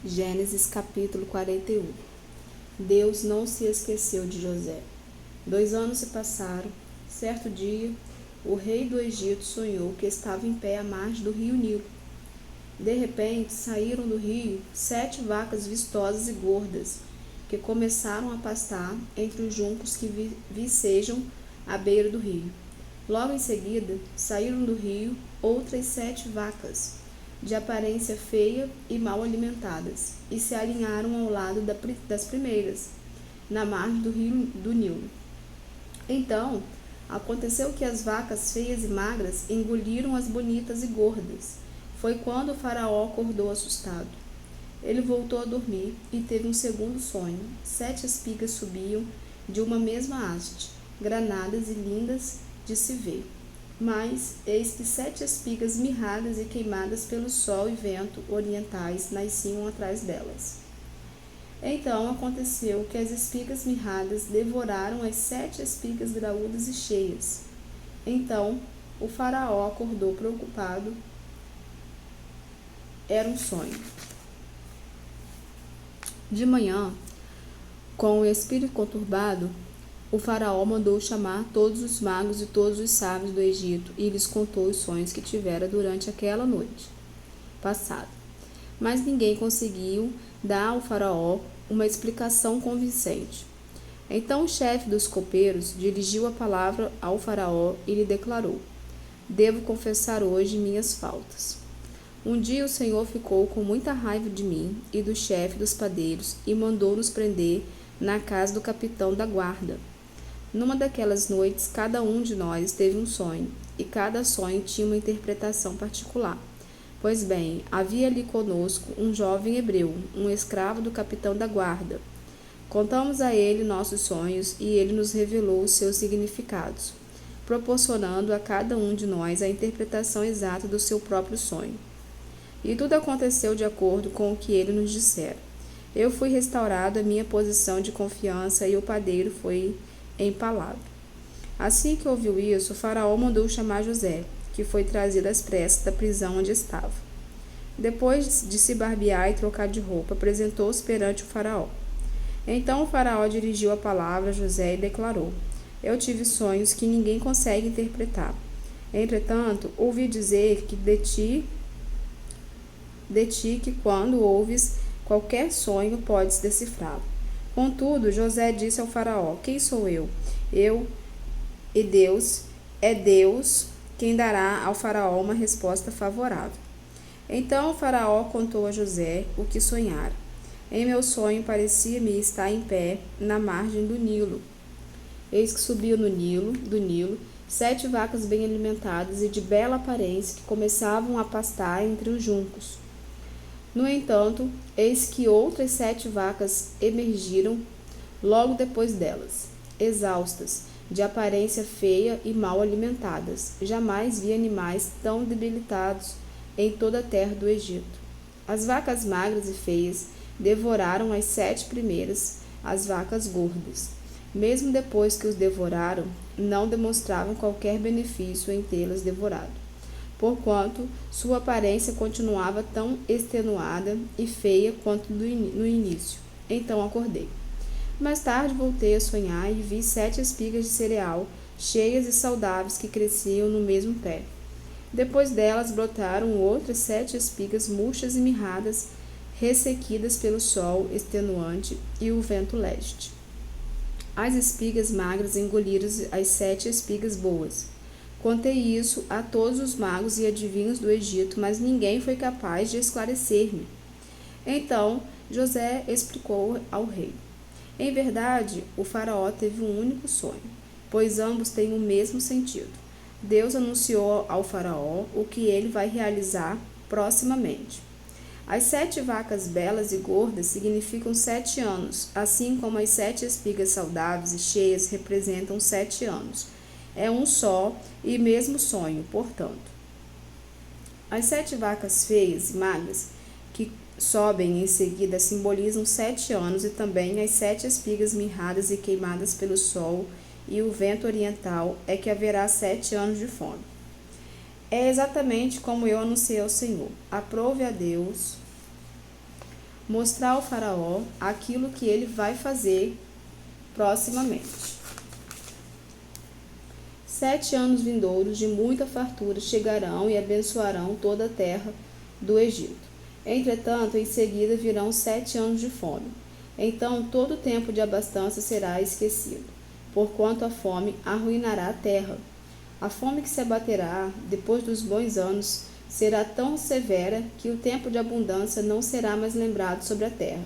Gênesis capítulo 41. Deus não se esqueceu de José. 2 anos se passaram. Certo dia, o rei do Egito sonhou que estava em pé à margem do rio Nilo. De repente, saíram do rio 7 vacas vistosas e gordas, que começaram a pastar entre os juncos que vicejam à beira do rio. Logo em seguida, saíram do rio outras 7 vacas, de aparência feia e mal alimentadas, e se alinharam ao lado das primeiras, na margem do rio do Nilo. Então, aconteceu que as vacas feias e magras engoliram as bonitas e gordas. Foi quando o faraó acordou assustado. Ele voltou a dormir e teve um segundo sonho. 7 espigas subiam de uma mesma haste, granadas e lindas de se ver. Mas eis que 7 espigas mirradas e queimadas pelo sol e vento orientais nasciam atrás delas. Então aconteceu que as espigas mirradas devoraram as 7 espigas graúdas e cheias. Então o faraó acordou preocupado. Era um sonho. De manhã, com o espírito conturbado, o faraó mandou chamar todos os magos e todos os sábios do Egito e lhes contou os sonhos que tivera durante aquela noite passada. Mas ninguém conseguiu dar ao faraó uma explicação convincente. Então o chefe dos copeiros dirigiu a palavra ao faraó e lhe declarou: Devo confessar hoje minhas faltas. Um dia o Senhor ficou com muita raiva de mim e do chefe dos padeiros e mandou-nos prender na casa do capitão da guarda. Numa daquelas noites, cada um de nós teve um sonho, e cada sonho tinha uma interpretação particular. Pois bem, havia ali conosco um jovem hebreu, um escravo do capitão da guarda. Contamos a ele nossos sonhos e ele nos revelou os seus significados, proporcionando a cada um de nós a interpretação exata do seu próprio sonho. E tudo aconteceu de acordo com o que ele nos dissera. Eu fui restaurado à minha posição de confiança e o padeiro foi empalado. Assim que ouviu isso, o faraó mandou chamar José, que foi trazido às pressas da prisão onde estava. Depois de se barbear e trocar de roupa, apresentou-se perante o faraó. Então o faraó dirigiu a palavra a José e declarou: Eu tive sonhos que ninguém consegue interpretar. Entretanto, ouvi dizer que de ti que quando ouves qualquer sonho podes decifrá-lo. Contudo, José disse ao faraó: Quem sou eu? É Deus quem dará ao faraó uma resposta favorável. Então o faraó contou a José o que sonhara. Em meu sonho parecia-me estar em pé na margem do Nilo. Eis que subiam do Nilo 7 vacas bem alimentadas e de bela aparência que começavam a pastar entre os juncos. No entanto, eis que outras 7 vacas emergiram logo depois delas, exaustas, de aparência feia e mal alimentadas. Jamais vi animais tão debilitados em toda a terra do Egito. As vacas magras e feias devoraram as 7 primeiras, as vacas gordas. Mesmo depois que os devoraram, não demonstravam qualquer benefício em tê-las devorado, porquanto sua aparência continuava tão extenuada e feia quanto no início. Então acordei. Mais tarde voltei a sonhar e vi 7 espigas de cereal, cheias e saudáveis, que cresciam no mesmo pé. Depois delas brotaram outras 7 espigas murchas e mirradas, ressequidas pelo sol extenuante e o vento leste. As espigas magras engoliram as 7 espigas boas. Contei isso a todos os magos e adivinhos do Egito, mas ninguém foi capaz de esclarecer-me. Então José explicou ao rei. Em verdade, o faraó teve um único sonho, pois ambos têm o mesmo sentido. Deus anunciou ao faraó o que ele vai realizar proximamente. As 7 vacas belas e gordas significam 7 anos, assim como as 7 espigas saudáveis e cheias representam 7 anos. É um só e mesmo sonho, portanto. As 7 vacas feias e magras que sobem em seguida simbolizam 7 anos e também as 7 espigas mirradas e queimadas pelo sol e o vento oriental é que haverá 7 anos de fome. É exatamente como eu anunciei ao Senhor. Aprove a Deus mostrar ao faraó aquilo que ele vai fazer proximamente. 7 anos vindouros de muita fartura chegarão e abençoarão toda a terra do Egito. Entretanto, em seguida virão 7 anos de fome. Então todo o tempo de abastança será esquecido, porquanto a fome arruinará a terra. A fome que se abaterá depois dos bons anos será tão severa que o tempo de abundância não será mais lembrado sobre a terra.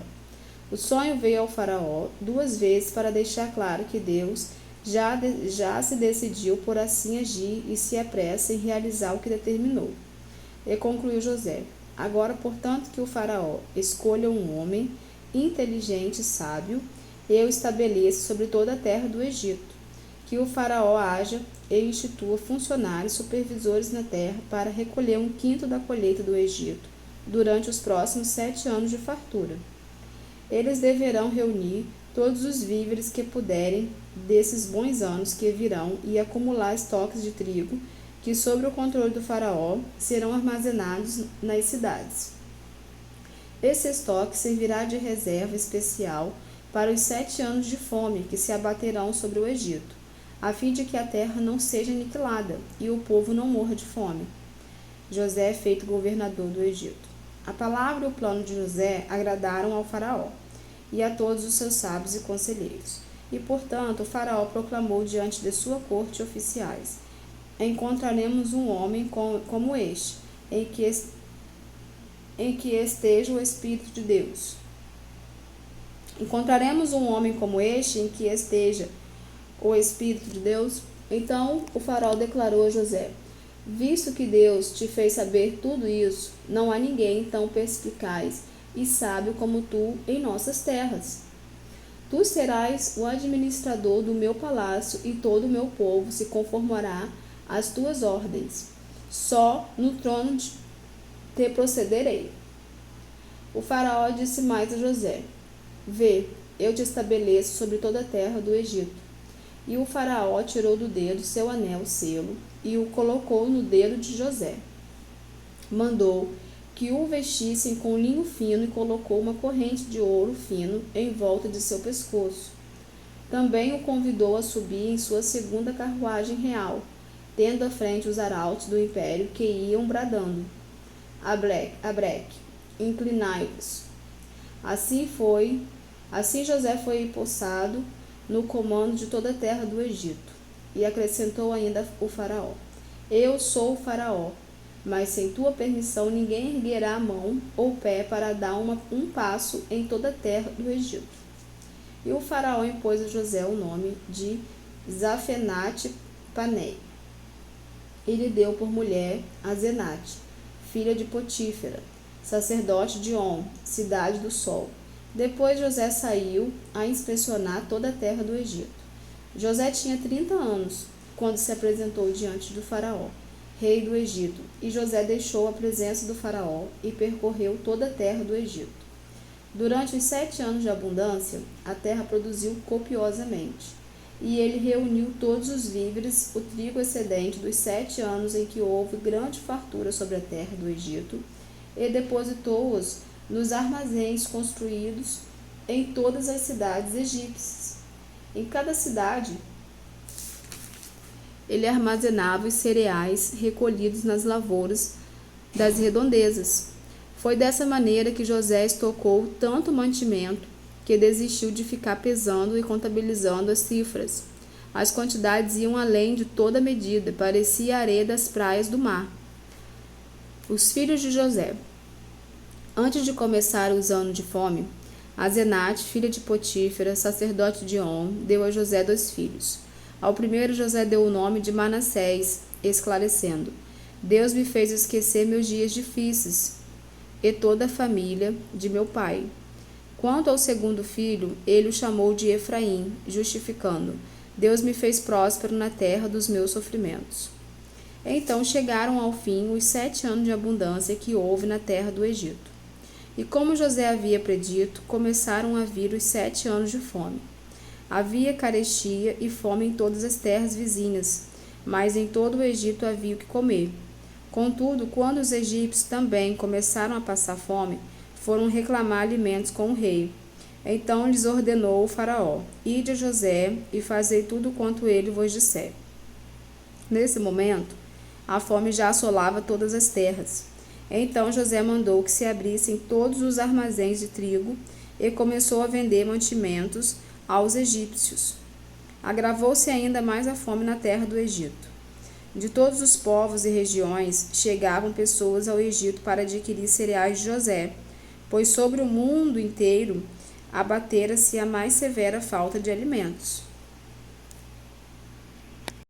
O sonho veio ao faraó 2 vezes para deixar claro que Deus já se decidiu por assim agir e se apressa em realizar o que determinou. E concluiu José: agora, portanto, que o faraó escolha um homem inteligente e sábio, eu estabeleço sobre toda a terra do Egito, que o faraó haja e institua funcionários supervisores na terra para recolher 1/5 da colheita do Egito durante os próximos 7 anos de fartura. Eles deverão reunir todos os víveres que puderem desses bons anos que virão e acumular estoques de trigo que, sob o controle do faraó, serão armazenados nas cidades. Esse estoque servirá de reserva especial para os 7 anos de fome que se abaterão sobre o Egito, a fim de que a terra não seja aniquilada e o povo não morra de fome. José é feito governador do Egito. A palavra e o plano de José agradaram ao faraó e a todos os seus sábios e conselheiros. E, portanto, o faraó proclamou diante de sua corte oficiais: encontraremos um homem como este, em que esteja o Espírito de Deus. Encontraremos um homem como este, em que esteja o Espírito de Deus? Então o faraó declarou a José: visto que Deus te fez saber tudo isso, não há ninguém tão perspicaz e sábio como tu em nossas terras. Tu serás o administrador do meu palácio e todo o meu povo se conformará às tuas ordens. Só no trono te procederei. O faraó disse mais a José: vê, eu te estabeleço sobre toda a terra do Egito. E o faraó tirou do dedo seu anel selo e o colocou no dedo de José. Mandou que o vestissem com linho fino e colocou uma corrente de ouro fino em volta de seu pescoço. Também o convidou a subir em sua segunda carruagem real, tendo à frente os arautos do império que iam bradando: Abreque, inclinai-vos. Assim José foi empossado no comando de toda a terra do Egito. E acrescentou ainda o faraó: eu sou o faraó, mas sem tua permissão ninguém erguerá a mão ou pé para dar um passo em toda a terra do Egito. E o faraó impôs a José o nome de Zafenate-Panei. E lhe deu por mulher a Zenate, filha de Potífera, sacerdote de On, cidade do sol. Depois José saiu a inspecionar toda a terra do Egito. José tinha 30 anos, quando se apresentou diante do faraó, rei do Egito, e José deixou a presença do faraó e percorreu toda a terra do Egito. Durante os 7 anos de abundância, a terra produziu copiosamente, e ele reuniu todos os víveres, o trigo excedente dos 7 anos em que houve grande fartura sobre a terra do Egito, e depositou-os nos armazéns construídos em todas as cidades egípcias. Em cada cidade, ele armazenava os cereais recolhidos nas lavouras das redondezas. Foi dessa maneira que José estocou tanto mantimento que desistiu de ficar pesando e contabilizando as cifras. As quantidades iam além de toda medida, parecia a areia das praias do mar. Os filhos de José. Antes de começar os anos de fome, Azenate, filha de Potífera, sacerdote de On, deu a José 2 filhos. Ao primeiro José deu o nome de Manassés, esclarecendo: Deus me fez esquecer meus dias difíceis e toda a família de meu pai. Quanto ao segundo filho, ele o chamou de Efraim, justificando: Deus me fez próspero na terra dos meus sofrimentos. Então chegaram ao fim os 7 anos de abundância que houve na terra do Egito. E como José havia predito, começaram a vir os 7 anos de fome. Havia carestia e fome em todas as terras vizinhas, mas em todo o Egito havia o que comer. Contudo, quando os egípcios também começaram a passar fome, foram reclamar alimentos com o rei. Então lhes ordenou o faraó: Ide a José e fazei tudo quanto ele vos disser. Nesse momento, a fome já assolava todas as terras. Então José mandou que se abrissem todos os armazéns de trigo e começou a vender mantimentos aos egípcios. Agravou-se ainda mais a fome na terra do Egito. De todos os povos e regiões chegavam pessoas ao Egito para adquirir cereais de José, pois sobre o mundo inteiro abatera-se a mais severa falta de alimentos.